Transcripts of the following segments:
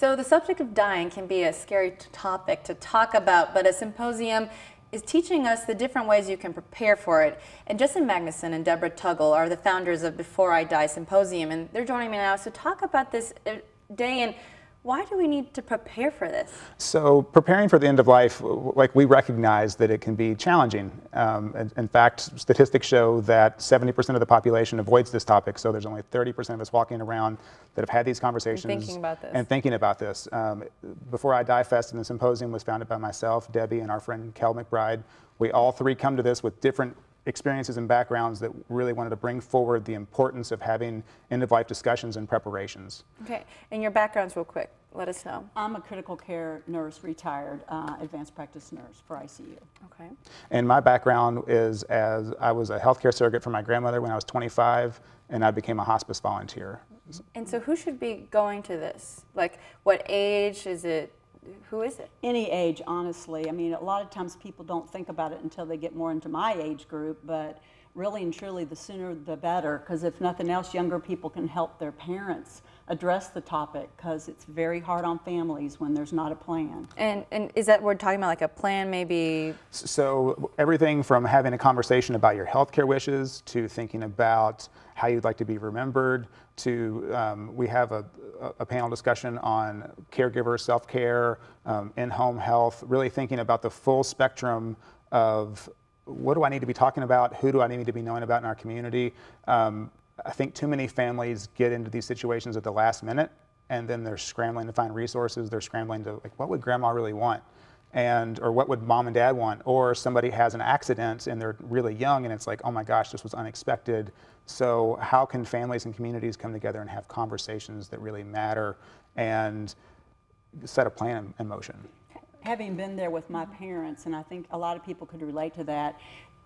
So the subject of dying can be a scary topic to talk about, but a symposium is teaching us the different ways you can prepare for it. And Justin Magnuson and Deborah Tuggle are the founders of Before I Die Symposium, and they're joining me now to talk about this day and why do we need to prepare for this? So preparing for the end of life, like we recognize that it can be challenging. In fact, statistics show that 70% of the population avoids this topic, so there's only 30% of us walking around that have had these conversations and thinking about this. Before I Die Fest and the symposium was founded by myself, Debbie, and our friend Kel McBride. We all three come to this with different experiences and backgrounds that really wanted to bring forward the importance of having end-of-life discussions and preparations. Okay, and your backgrounds real quick, let us know. I'm a critical care nurse, retired advanced practice nurse for ICU. Okay. And my background is as I was a healthcare surrogate for my grandmother when I was 25, and I became a hospice volunteer. And so who should be going to this? Like what age is it? Who is it? Any age, honestly. I mean, a lot of times people don't think about it until they get more into my age group, but really and truly the sooner the better, because if nothing else, younger people can help their parents address the topic, because it's very hard on families when there's not a plan. And is that we're talking about like a plan maybe? So everything from having a conversation about your healthcare wishes to thinking about how you'd like to be remembered to we have a panel discussion on caregiver self-care, in-home health, really thinking about the full spectrum of what do I need to be talking about, who do I need to be knowing about in our community. I think too many families get into these situations at the last minute, and then they're scrambling to find resources. They're scrambling to, like, what would grandma really want? Or what would mom and dad want? Or somebody has an accident and they're really young and it's like, oh my gosh, this was unexpected. So how can families and communities come together and have conversations that really matter and set a plan in motion? Having been there with my parents, and I think a lot of people could relate to that,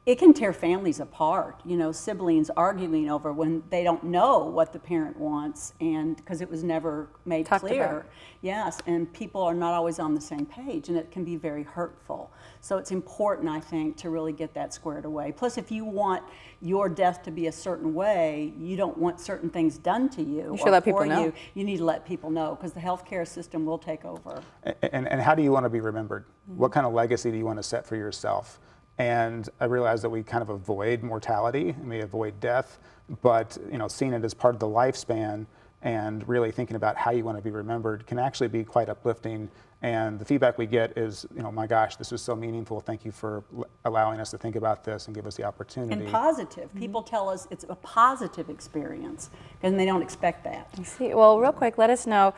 it can tear families apart, you know, siblings arguing over when they don't know what the parent wants, and because it was never made clear. Yes, and people are not always on the same page, and it can be very hurtful. So it's important, I think, to really get that squared away. Plus, if you want your death to be a certain way, you don't want certain things done to you. You should let people know. You need to let people know, because the healthcare system will take over. And how do you want to be remembered? Mm-hmm. What kind of legacy do you want to set for yourself? And I realize that we kind of avoid mortality and we avoid death, but seeing it as part of the lifespan and really thinking about how you want to be remembered can actually be quite uplifting. And the feedback we get is, my gosh, this was so meaningful. Thank you for allowing us to think about this and give us the opportunity. And positive. Mm-hmm. People tell us it's a positive experience, and they don't expect that. I see. Well, real quick, let us know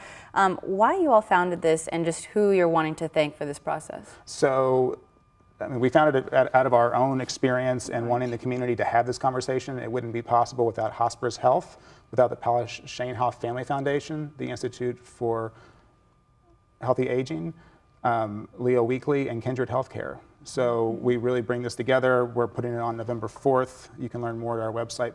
why you all founded this and just who you're wanting to thank for this process. So, we founded it out of our own experience and wanting the community to have this conversation. It wouldn't be possible without Hospice Health, without the Paula Shanehoff Family Foundation, the Institute for Healthy Aging, Leo Weekly, and Kindred Healthcare. So we really bring this together. We're putting it on November 4th. You can learn more at our website,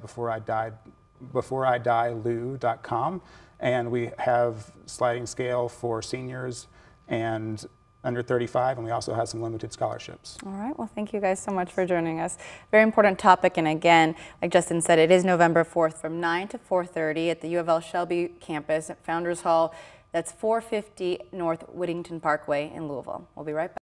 beforeidilou.com. And we have sliding scale for seniors and under 35, and we also have some limited scholarships. All right, well, thank you guys so much for joining us. Very important topic, and again, like Justin said, it is November 4th from 9 to 4:30 at the U of L Shelby campus at Founders Hall. That's 450 North Whittington Parkway in Louisville. We'll be right back.